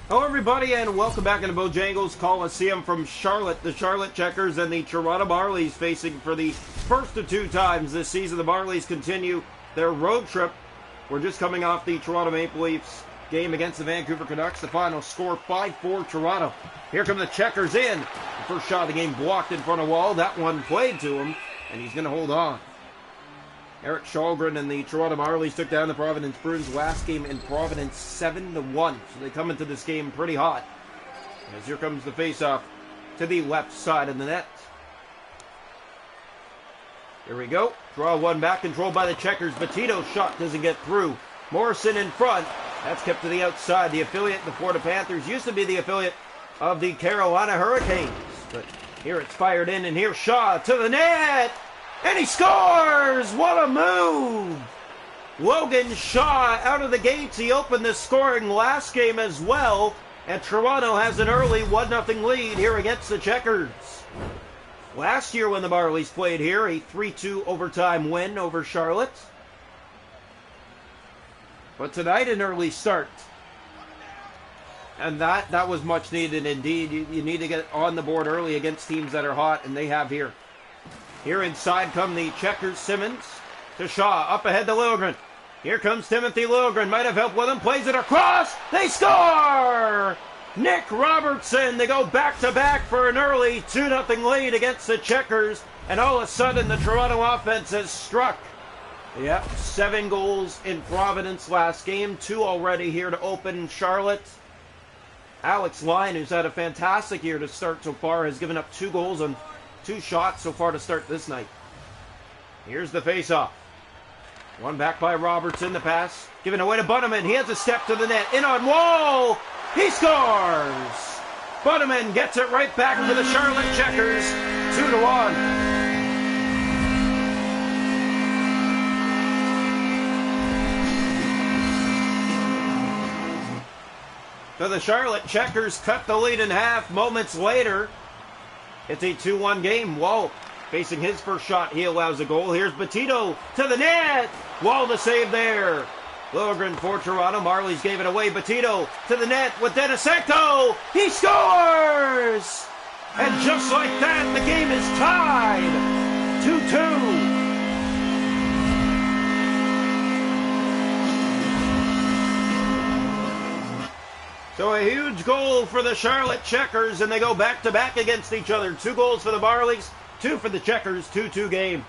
Hello everybody and welcome back into Bojangles Coliseum from Charlotte. The Charlotte Checkers and the Toronto Marlies facing for the first of two times this season. The Marlies continue their road trip. We're just coming off the Toronto Maple Leafs game against the Vancouver Canucks. The final score 5-4 Toronto. Here come the Checkers in. The first shot of the game blocked in front of Wall. That one played to him and he's going to hold on. Eric Kallgren and the Toronto Marlies took down the Providence Bruins last game in Providence 7-1. So they come into this game pretty hot. As here comes the faceoff to the left side of the net. Here we go. Draw one back, controlled by the Checkers. Batito's shot doesn't get through. Morrison in front. That's kept to the outside. The affiliate, the Florida Panthers, used to be the affiliate of the Carolina Hurricanes. But here it's fired in, and here's Shaw to the net. And he scores! What a move! Logan Shaw out of the gates. He opened the scoring last game as well. And Toronto has an early 1-0 lead here against the Checkers. Last year when the Marlies played here, a 3-2 overtime win over Charlotte. But tonight an early start. And that was much needed indeed. You need to get on the board early against teams that are hot, and they have here. Here inside come the Checkers. Simmons to Shaw. Up ahead to Liljegren. Here comes Timothy Liljegren. Might have helped with him. Plays it across. They score! Nick Robertson. They go back-to-back for an early 2-0 lead against the Checkers. And all of a sudden the Toronto offense has struck. Yep, 7 goals in Providence last game. 2 already here to open Charlotte. Alex Lyon, who's had a fantastic year to start so far, has given up 2 goals on 2 shots so far to start this night. Here's the face-off. One back by Robertson. The pass given away to Bunneman. He has a step to the net. In on Wall. He scores. Bunneman gets it right back for the Charlotte Checkers. 2-1. So the Charlotte Checkers cut the lead in half. Moments later, it's a 2-1 game. Wall facing his first shot. He allows a goal. Here's Batito to the net. Wall to save there. Liljegren for Toronto. Marlies gave it away. Batito to the net with Denisenko. He scores! And just like that, the game is tied. 2-2. So a huge goal for the Charlotte Checkers, and they go back-to-back against each other. 2 goals for the Marlies, 2 for the Checkers, 2-2 game.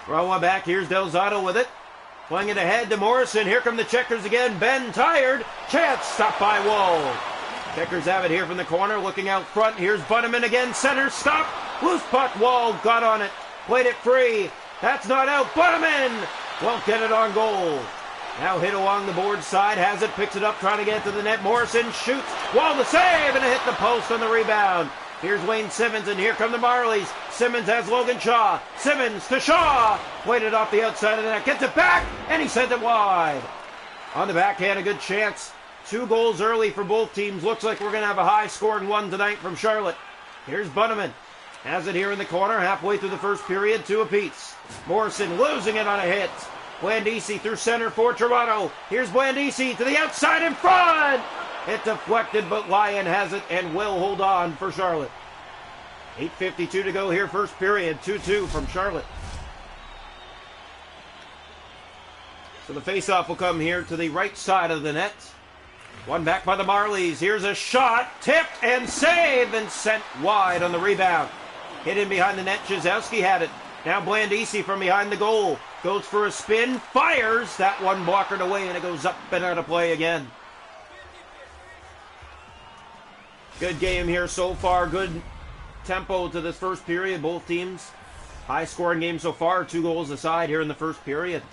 Throw one back, here's Delzato with it. Playing it ahead to Morrison. Here come the Checkers again. Ben tired. Chance stopped by Wall. Checkers have it here from the corner, looking out front. Here's Bunneman again, center, stop. Loose puck, Wall got on it. Played it free. That's not out. Bunneman won't get it on goal. Now hit along the board side, has it, picks it up, trying to get to the net. Morrison shoots, Wall to save, and it hit the post on the rebound. Here's Wayne Simmons, and here come the Marlies. Simmons has Logan Shaw. Simmons to Shaw. Played it off the outside of the net, gets it back, and he sent it wide. On the backhand, a good chance. 2 goals early for both teams. Looks like we're going to have a high-scoring one tonight from Charlotte. Here's Bunneman. Has it here in the corner, halfway through the first period, 2 apiece. Morrison losing it on a hit. Blandisi through center for Toronto. Here's Blandisi to the outside in front. It deflected, but Lyon has it and will hold on for Charlotte. 8:52 to go here, first period. 2-2 from Charlotte. So the faceoff will come here to the right side of the net. One back by the Marlies. Here's a shot, tipped and saved and sent wide on the rebound. Hit in behind the net. Jezowski had it. Now Blandisi from behind the goal. Goes for a spin, fires. That one blockered away, and it goes up and out of play again. Good game here so far. Good tempo to this first period. Both teams. High-scoring game so far. 2 goals aside here in the first period.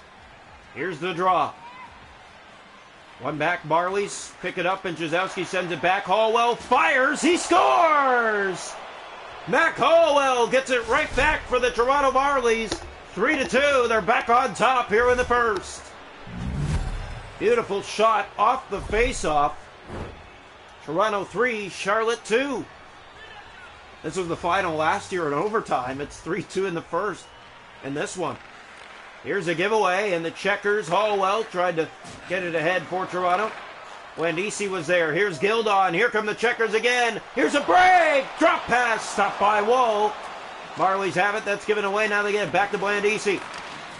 Here's the draw. One back, Marlies. Pick it up, and Jezowski sends it back. Hallwell fires. He scores! Mac Hallwell gets it right back for the Toronto Marlies. 3-2. They're back on top here in the first. Beautiful shot off the face-off. Toronto 3, Charlotte 2. This was the final last year in overtime. It's 3-2 in the first. And this one. Here's a giveaway, and the Checkers. Hallwell tried to get it ahead for Toronto. Blandisi was there. Here's Gildon. Here come the checkers again. Here's a break. Drop pass. Stopped by Woll. Marlies have it. That's given away. Now they get it back to Blandisi.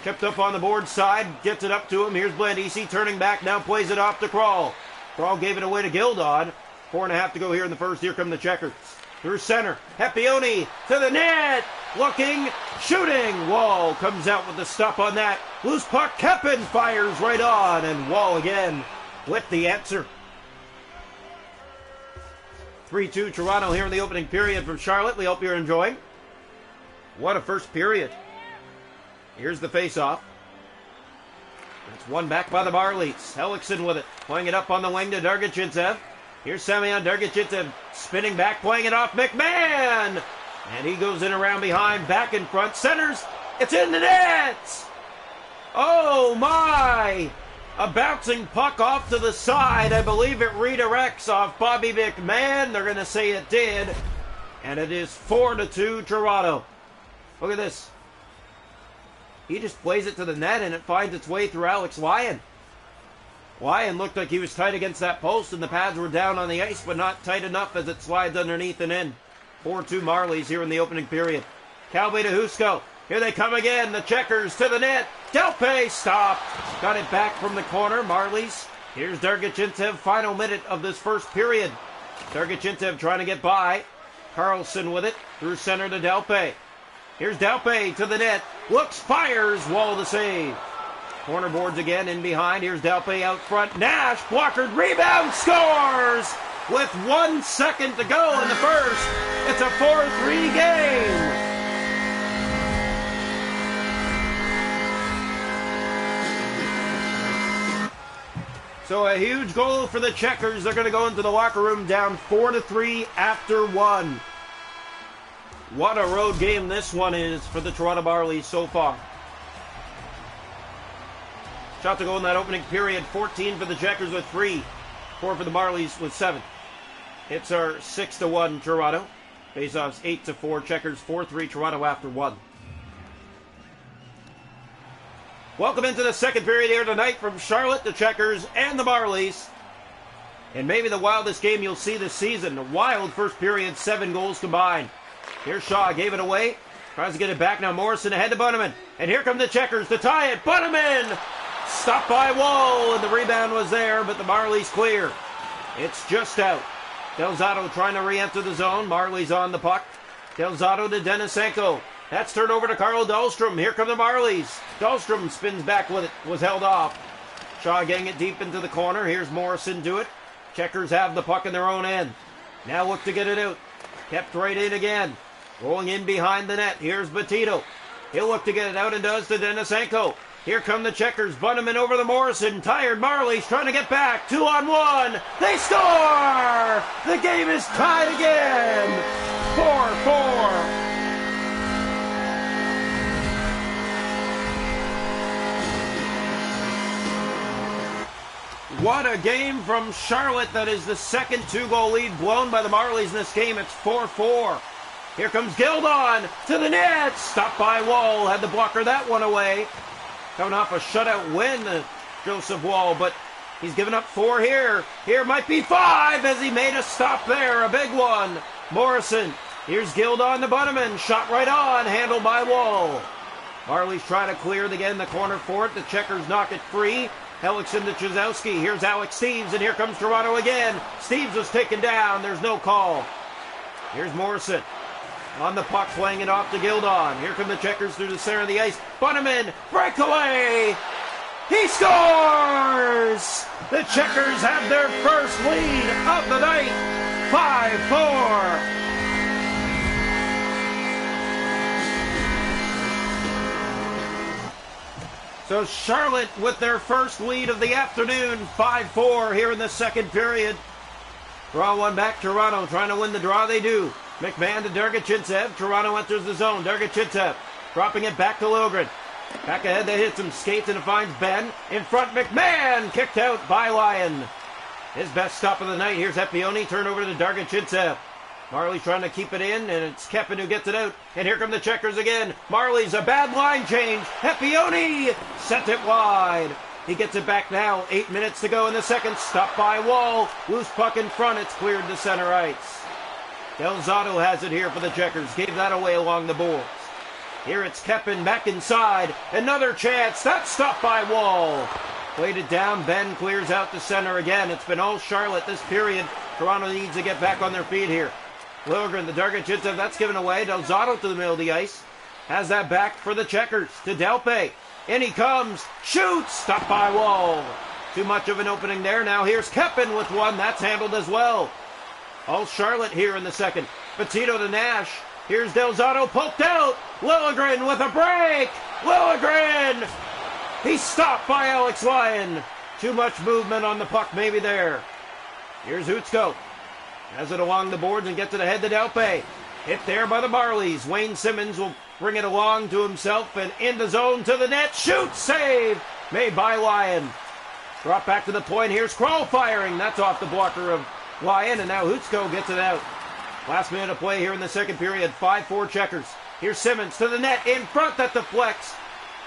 Kept up on the board side. Gets it up to him. Here's Blandisi turning back. Now plays it off to Kral. Kral gave it away to Gildon. 4.5 to go here in the first. Here come the checkers. Through center. Hepioni to the net. Looking. Shooting. Woll comes out with the stop on that. Loose puck. Keppen fires right on. And Woll again with the answer. 3-2 Toronto here in the opening period from Charlotte. We hope you're enjoying. What a first period. Here's the face-off. It's won back by the Marlies. Hellickson with it. Playing it up on the wing to Dargachintsev. Here's Semyon Dargachintsev spinning back, playing it off McMahon. And he goes in around behind, back in front. Centers. It's in the net. Oh, my. A bouncing puck off to the side. I believe it redirects off Bobby McMahon. They're going to say it did. And it is 4-2 Toronto. Look at this. He just plays it to the net and it finds its way through Alex Lyon. Lyon looked like he was tight against that post and the pads were down on the ice, but not tight enough as it slides underneath and in. 4-2 Marlies here in the opening period. Calvi to Husko. Here they come again. The checkers to the net. Delpe stopped. Got it back from the corner. Marlies. Here's Dargachintsev. Final minute of this first period. Dargachintsev trying to get by. Carlson with it. Through center to Delpe. Here's Delpe to the net. Looks, fires. Woll the save. Corner boards again in behind. Here's Delpe out front. Nash blockered. Rebound. Scores! With 1 second to go in the first. It's a 4-3 game. So a huge goal for the checkers. They're going to go into the locker room down 4-3 after 1. What a road game this one is for the Toronto Marlies so far. Shot to go in that opening period. 14 for the checkers with 3. 4 for the Marlies with 7. Hits are 6-1 Toronto. Faceoffs 8-4. Checkers 4-3 Toronto after 1. Welcome into the second period here tonight from Charlotte, the Checkers, and the Marlies. And maybe the wildest game you'll see this season. A wild first period, 7 goals combined. Here's Shaw, gave it away. Tries to get it back now. Morrison ahead to Bunnaman. And here come the Checkers to tie it. Bunnaman! Stopped by Woll, and the rebound was there, but the Marlies clear. It's just out. Del Zotto trying to re-enter the zone. Marlies on the puck. Del Zotto to Denisenko. That's turned over to Carl Dahlstrom. Here come the Marlies. Dahlstrom spins back with it. Was held off. Shaw getting it deep into the corner. Here's Morrison do it. Checkers have the puck in their own end. Now look to get it out. Kept right in again. Rolling in behind the net. Here's Batito. He'll look to get it out and does to Denisenko. Here come the Checkers. Bunnaman over the Morrison. Tired Marlies trying to get back. 2-on-1. They score! The game is tied again. 4-4. What a game from Charlotte. That is the second 2-goal lead blown by the Marlies in this game. It's 4-4. Here comes Gildon to the net. Stopped by Woll. Had to blocker that one away. Coming off a shutout win, Joseph Woll, but he's given up 4 here. Here might be 5 as he made a stop there. A big one. Morrison. Here's Gildon to Bunnaman. Shot right on. Handled by Woll. Marlies trying to clear again the corner for it. The Checkers knock it free. Hellickson to Chizowski. Here's Alex Steeves, and here comes Toronto again. Steeves was taken down. There's no call. Here's Morrison. On the puck, playing it off to Gildon. Here come the Checkers through the center of the ice. Bunnaman, breakaway! He scores! The Checkers have their first lead of the night. 5-4. So Charlotte with their first lead of the afternoon, 5-4 here in the second period. Draw one back, Toronto trying to win the draw, they do. McMahon to Dargachintsev, Toronto enters the zone. Dargachintsev dropping it back to Logren. Back ahead, they hit some skates and it finds Ben. In front, McMahon kicked out by Lyon. His best stop of the night. Here's Hepioni, turn over to Dargachintsev. Marlies trying to keep it in, and it's Keppen who gets it out. And here come the Checkers again. Marlies, a bad line change. Hepioni sent it wide. He gets it back now. 8 minutes to go in the second. Stopped by Wall. Loose puck in front. It's cleared to center ice. Del Zotto has it here for the Checkers. Gave that away along the boards. Here it's Keppen back inside. Another chance. That's stopped by Wall. Played it down. Ben clears out to center again. It's been all Charlotte this period. Toronto needs to get back on their feet here. Liljegren, the Dargachitsev, that's given away. Del Zotto to the middle of the ice. Has that back for the Checkers to Delpe. In he comes. Shoots. Stopped by Wall. Too much of an opening there. Now here's Keppen with one. That's handled as well. All Charlotte here in the second. Petito to Nash. Here's Del Zotto poked out. Liljegren with a break. Liljegren. He's stopped by Alex Lyon. Too much movement on the puck maybe there. Here's Hutsko. Has it along the boards and gets it ahead to Delpe. Hit there by the Marlies. Wayne Simmons will bring it along to himself and in the zone to the net. Shoot! Save! Made by Lyon. Drop back to the point. Here's Kroll firing. That's off the blocker of Lyon, and now Hutsko gets it out. Last minute of play here in the second period. 5-4 Checkers. Here's Simmons to the net. In front, that deflects.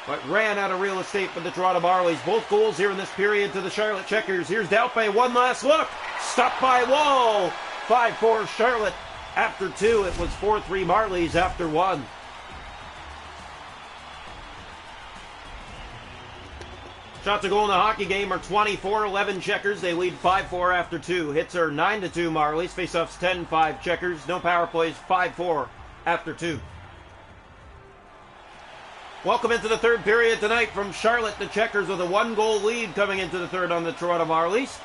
But ran out of real estate for the Toronto Marlies. Both goals here in this period to the Charlotte Checkers. Here's Delpe. One last look. Stopped by Wall. 5-4 Charlotte after 2. It was 4-3 Marlies after 1. Shots a goal in the hockey game are 24-11 Checkers. They lead 5-4 after 2. Hits are 9-2 Marlies. Faceoffs 10-5 Checkers. No power plays 5-4 after 2. Welcome into the third period tonight from Charlotte. The Checkers with a 1-goal lead coming into the third on the Toronto Marlies.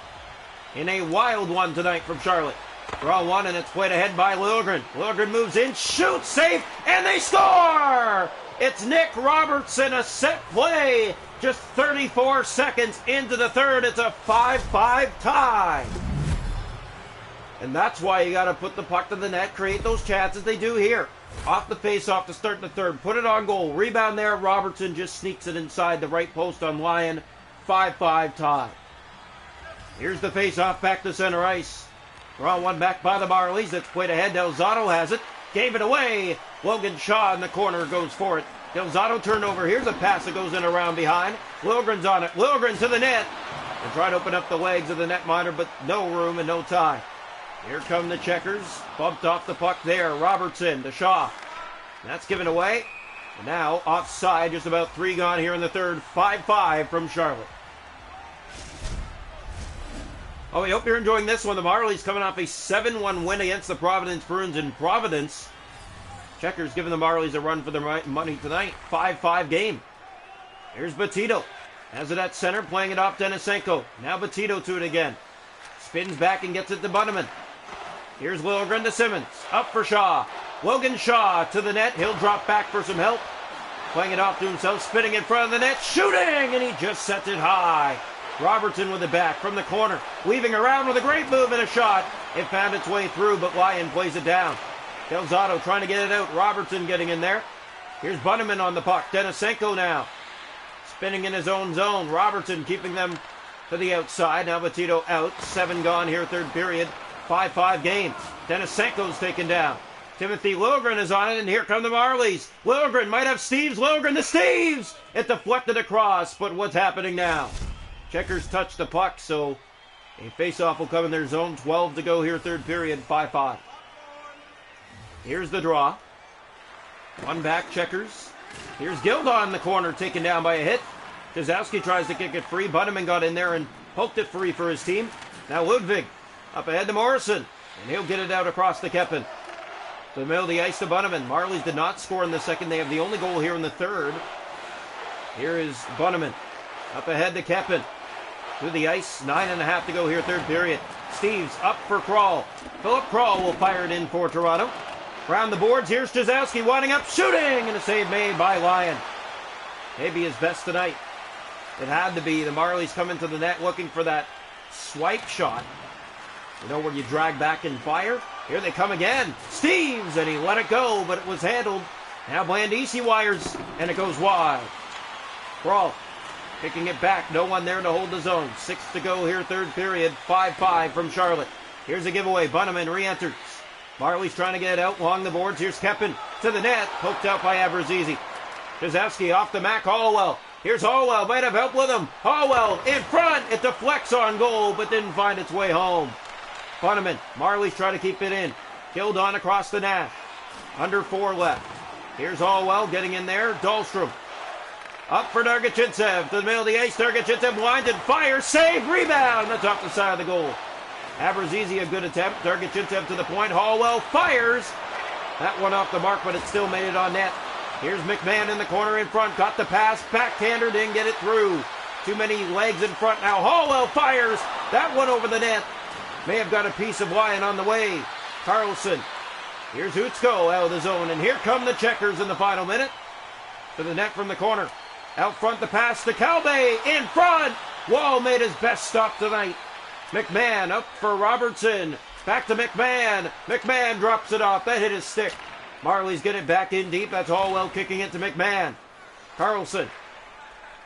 In a wild one tonight from Charlotte. Draw one and it's played ahead by Liljegren. Liljegren moves in, shoots, safe, and they score! It's Nick Robertson, a set play. Just 34 seconds into the third. It's a 5-5 tie. And that's why you got to put the puck to the net, create those chances they do here. Off the face-off to start the third. Put it on goal. Rebound there. Robertson just sneaks it inside the right post on Lyon. 5-5 tie. Here's the face-off back to center ice. Draw one back by the Marlies. That's played ahead. Del Zotto has it. Gave it away. Logan Shaw in the corner goes for it. Del Zotto turned over. Here's a pass that goes in around behind. Liljegren's on it. Liljegren to the net. And try to open up the legs of the netminder, but no room and no tie. Here come the Checkers. Bumped off the puck there. Robertson to Shaw. That's given away. And now offside. Just about 3 gone here in the third. 5-5 from Charlotte. Oh, we hope you're enjoying this one. The Marlies coming off a 7-1 win against the Providence Bruins in Providence. Checkers giving the Marlies a run for their money tonight. 5-5 game. Here's Petito. Has it at center, playing it off Denisenko. Now Petito to it again. Spins back and gets it to Bunneman. Here's Liljegren to Simmons. Up for Shaw. Logan Shaw to the net. He'll drop back for some help. Playing it off to himself, spinning in front of the net. Shooting! And he just sets it high. Robertson with it back from the corner. Weaving around with a great move and a shot. It found its way through, but Lyon plays it down. Del Zotto trying to get it out. Robertson getting in there. Here's Bunneman on the puck. Denisenko now. Spinning in his own zone. Robertson keeping them to the outside. Now Petito out. 7 gone here, third period. 5-5 game. Denisenko's taken down. Timothy Liljegren is on it, and here come the Marlies. Liljegren might have Steves. Liljegren to Steves! It deflected across, but what's happening now? Checkers touch the puck, so a face-off will come in their zone. 12 to go here, third period, 5-5. Here's the draw. One back, Checkers. Here's Gilda in the corner, taken down by a hit. Kozowski tries to kick it free. Bunneman got in there and poked it free for his team. Now Ludwig up ahead to Morrison, and he'll get it out across the Keppen. To the middle of the ice to Bunneman. Marlies did not score in the second. They have the only goal here in the third. Here is Bunneman. Up ahead to Keppen. To the ice, 9.5 to go here, third period. Steves up for Kroll. Philip Kroll will fire it in for Toronto. Around the boards, here's Kozowski winding up, shooting, and a save made by Lyon. Maybe his best tonight. It had to be. The Marlies come into the net looking for that swipe shot. You know, where you drag back and fire? Here they come again. Steves, and he let it go, but it was handled. Now Blandisi wires, and it goes wide. Kroll picking it back. No one there to hold the zone. 6 to go here, third period. 5-5 from Charlotte. Here's a giveaway. Bunneman re-enters. Marlies trying to get it out along the boards. Here's Keppen to the net. Poked out by Abrazizi. Kozowski off the Mac Hollowell. Here's Hallwell, might have help with him. Hallwell in front, it deflects on goal, but didn't find its way home. Bunneman, Marlies trying to keep it in. Killed on across the Nash. Under 4 left. Here's Hallwell getting in there. Dahlstrom. Up for Dargachintsev. To the middle of the ice. Dargachintsev blinded. Fire. Save. Rebound. That's off the side of the goal. Abrazizi a good attempt. Dargachintsev to the point. Hallwell fires. That one off the mark, but it still made it on net. Here's McMahon in the corner in front. Got the pass. Backhander. Didn't get it through. Too many legs in front now. Hallwell fires. That one over the net. May have got a piece of Lyon on the way. Carlson. Here's Hutsko out of the zone. And here come the Checkers in the final minute. To the net from the corner. Out front the pass to Calbe. In front. Wall made his best stop tonight. McMahon up for Robertson. Back to McMahon. McMahon drops it off. That hit his stick. Marlies get it back in deep. That's Hallwell kicking it to McMahon. Carlson.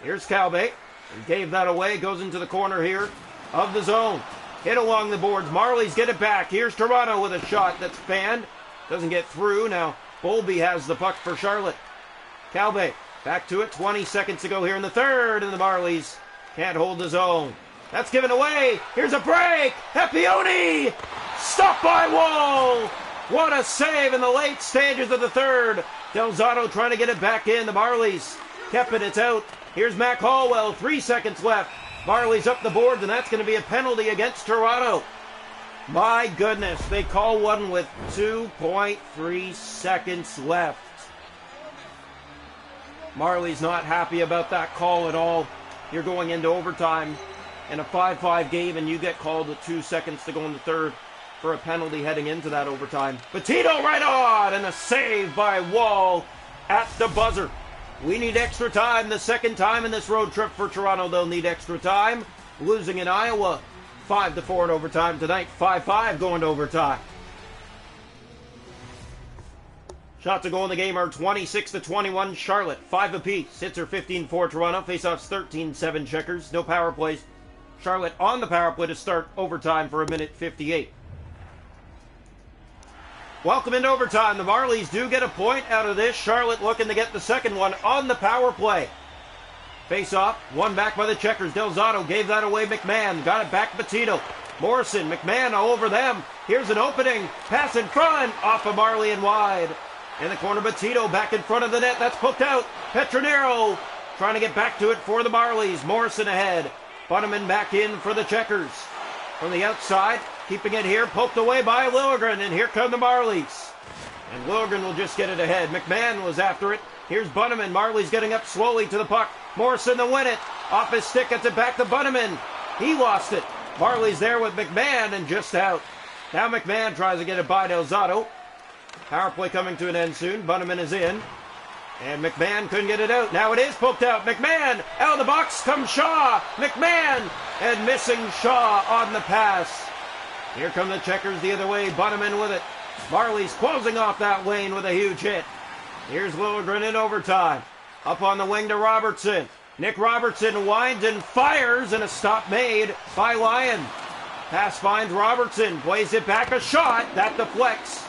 Here's Calbe. He gave that away. Goes into the corner here of the zone. Hit along the boards. Marlies get it back. Here's Toronto with a shot that's fanned. Doesn't get through. Now Bowlby has the puck for Charlotte. Calbe back to it. 20 seconds to go here in the third. And the Marlies can't hold the zone. That's given away. Here's a break. Epione. Stopped by Wall. What a save in the late stages of the third. Delzato trying to get it back in. The Marlies kept it. It's out. Here's Mac Hallwell. 3 seconds left. Marlies up the boards, and that's going to be a penalty against Toronto. My goodness, they call one with 2.3 seconds left. Marlies not happy about that call at all. You're going into overtime in a 5-5 game, and you get called with 2 seconds to go in the third for a penalty heading into that overtime. Petito right on, and a save by Wall at the buzzer. We need extra time. The second time in this road trip for Toronto, they'll need extra time. Losing in Iowa 5-4 in overtime tonight. 5-5 going to overtime. Shots to go in the game are 26-21 Charlotte. 5 apiece. Hits are 15-4 Toronto. Faceoffs 13-7 Checkers. No power plays. Charlotte on the power play to start overtime for 1:58. Welcome into overtime. The Marlies do get a point out of this. Charlotte looking to get the second one on the power play. Face off. One back by the Checkers. Delzato gave that away. McMahon got it back. Petito. Morrison. McMahon all over them. Here's an opening. Pass in front. Off of Marley and wide. In the corner, Petito back in front of the net. That's poked out. Petronero trying to get back to it for the Marlies. Morrison ahead. Bunneman back in for the Checkers. From the outside. Keeping it here, poked away by Liljegren, and here come the Marlies. And Liljegren will just get it ahead. McMahon was after it. Here's Bunneman. Marlies getting up slowly to the puck. Morrison to win it. Off his stick, gets it back to Bunneman. He lost it. Marlies there with McMahon and just out. Now McMahon tries to get it by Delzato. Power play coming to an end soon. Bunneman is in. And McMahon couldn't get it out. Now it is poked out. McMahon out of the box comes Shaw. McMahon and missing Shaw on the pass. Here come the Checkers the other way. Bunneman with it. Marlies closing off that lane with a huge hit. Here's Liljegren in overtime. Up on the wing to Robertson. Nick Robertson winds and fires, and a stop made by Lyon. Pass finds Robertson. Plays it back. A shot. That deflects.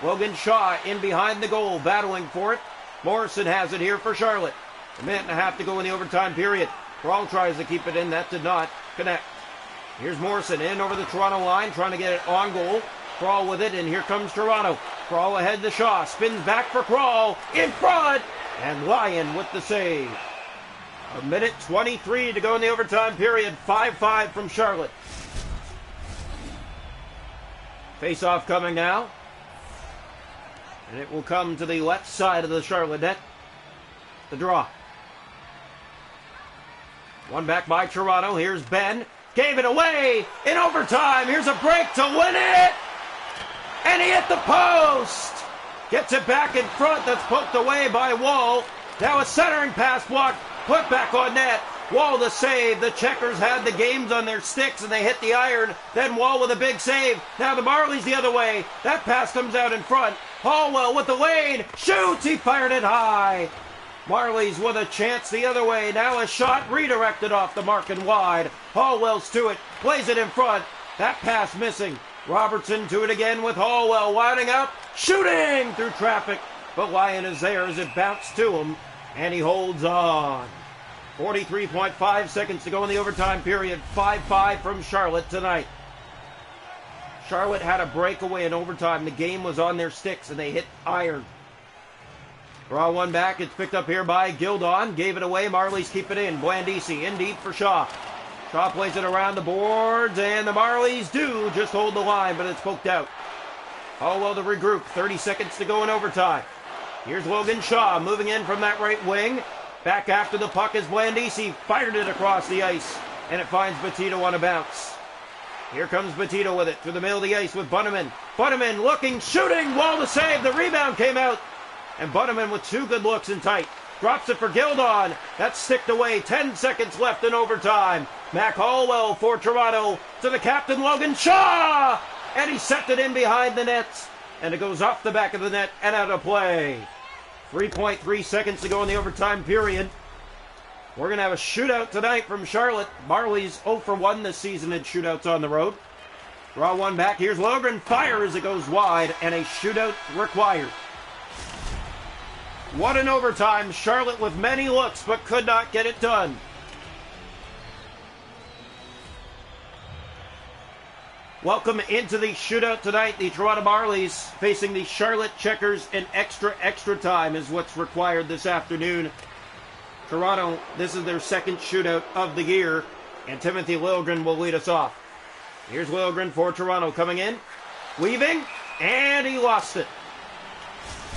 Logan Shaw in behind the goal, battling for it. Morrison has it here for Charlotte. 1.5 minutes to go in the overtime period. Brawl tries to keep it in. That did not connect. Here's Morrison in over the Toronto line, trying to get it on goal. Crawl with it, and here comes Toronto. Crawl ahead to Shaw. Spins back for Crawl. In front! And Lyon with the save. 1:23 to go in the overtime period. 5-5 from Charlotte. Face-off coming now. And it will come to the left side of the Charlotte net. The draw. One back by Toronto. Here's Ben. Gave it away in overtime. Here's a break to win it. And he hit the post. Gets it back in front. That's poked away by Wall. Now a centering pass block. Put back on net. Wall the save. The Checkers had the games on their sticks and they hit the iron. Then Wall with a big save. Now the Marlies the other way. That pass comes out in front. Hallwell with the lane. Shoots. He fired it high. Marlies with a chance the other way. Now a shot redirected off the mark and wide. Hallwell's to it. Plays it in front. That pass missing. Robertson to it again with Hallwell winding up. Shooting through traffic. But Lyon is there as it bounced to him. And he holds on. 43.5 seconds to go in the overtime period. 5-5 from Charlotte tonight. Charlotte had a breakaway in overtime. The game was on their sticks, and they hit iron. Draw one back. It's picked up here by Gildon. Gave it away. Marlies keep it in. Blandisi in deep for Shaw. Shaw plays it around the boards, and the Marlies do just hold the line, but it's poked out. Well to regroup. 30 seconds to go in overtime. Here's Logan Shaw moving in from that right wing. Back after the puck is Blandisi. Fired it across the ice, and it finds Batito on a bounce. Here comes Batito with it through the middle of the ice with Bunneman. Bunneman looking, shooting, Wall to save. The rebound came out. And Bunneman with two good looks in tight. Drops it for Gildon. That's sticked away. 10 seconds left in overtime. Mac Hallwell for Toronto to the captain, Logan Shaw. And he set it in behind the nets. And it goes off the back of the net and out of play. 3.3 seconds to go in the overtime period. We're going to have a shootout tonight from Charlotte. Marlies 0 for 1 this season in shootouts on the road. Draw one back. Here's Logren. Fires. It goes wide. And a shootout required. What an overtime. Charlotte with many looks, but could not get it done. Welcome into the shootout tonight. The Toronto Marlies facing the Charlotte Checkers in extra time is what's required this afternoon. Toronto, this is their second shootout of the year, and Timothy Liljegren will lead us off. Here's Liljegren for Toronto coming in, weaving, and he lost it.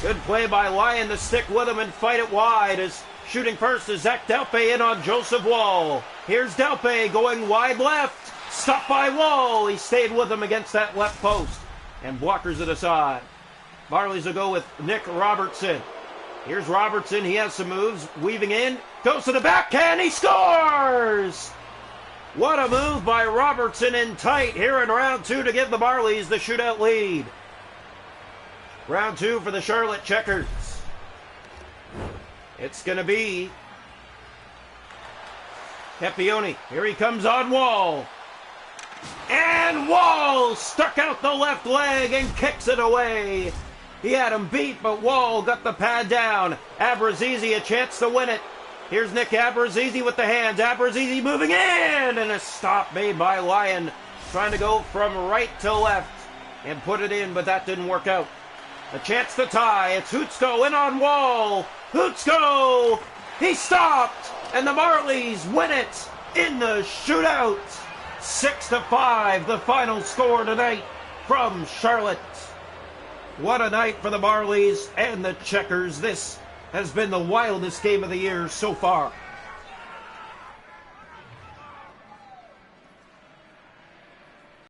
Good play by Lyon to stick with him and fight it wide as shooting first is Zach Delpe in on Joseph Wall. Here's Delpe going wide left. Stopped by Wall. He stayed with him against that left post and blockers it aside. Marlies will go with Nick Robertson. Here's Robertson. He has some moves. Weaving in. Goes to the backhand. He scores! What a move by Robertson in tight here in round two to give the Marlies the shootout lead. Round two for the Charlotte Checkers. It's going to be Capioni. Here he comes on Wall. And Wall stuck out the left leg and kicks it away. He had him beat, but Wall got the pad down. Abrazizi a chance to win it. Here's Nick Abrazizi with the hands. Abrazizi moving in, and a stop made by Lyon. Trying to go from right to left and put it in, but that didn't work out. A chance to tie. It's Hutsko in on Wall. Hutsko! He stopped, and the Marlies win it in the shootout. 6-5, the final score tonight from Charlotte. What a night for the Marlies and the Checkers. This has been the wildest game of the year so far.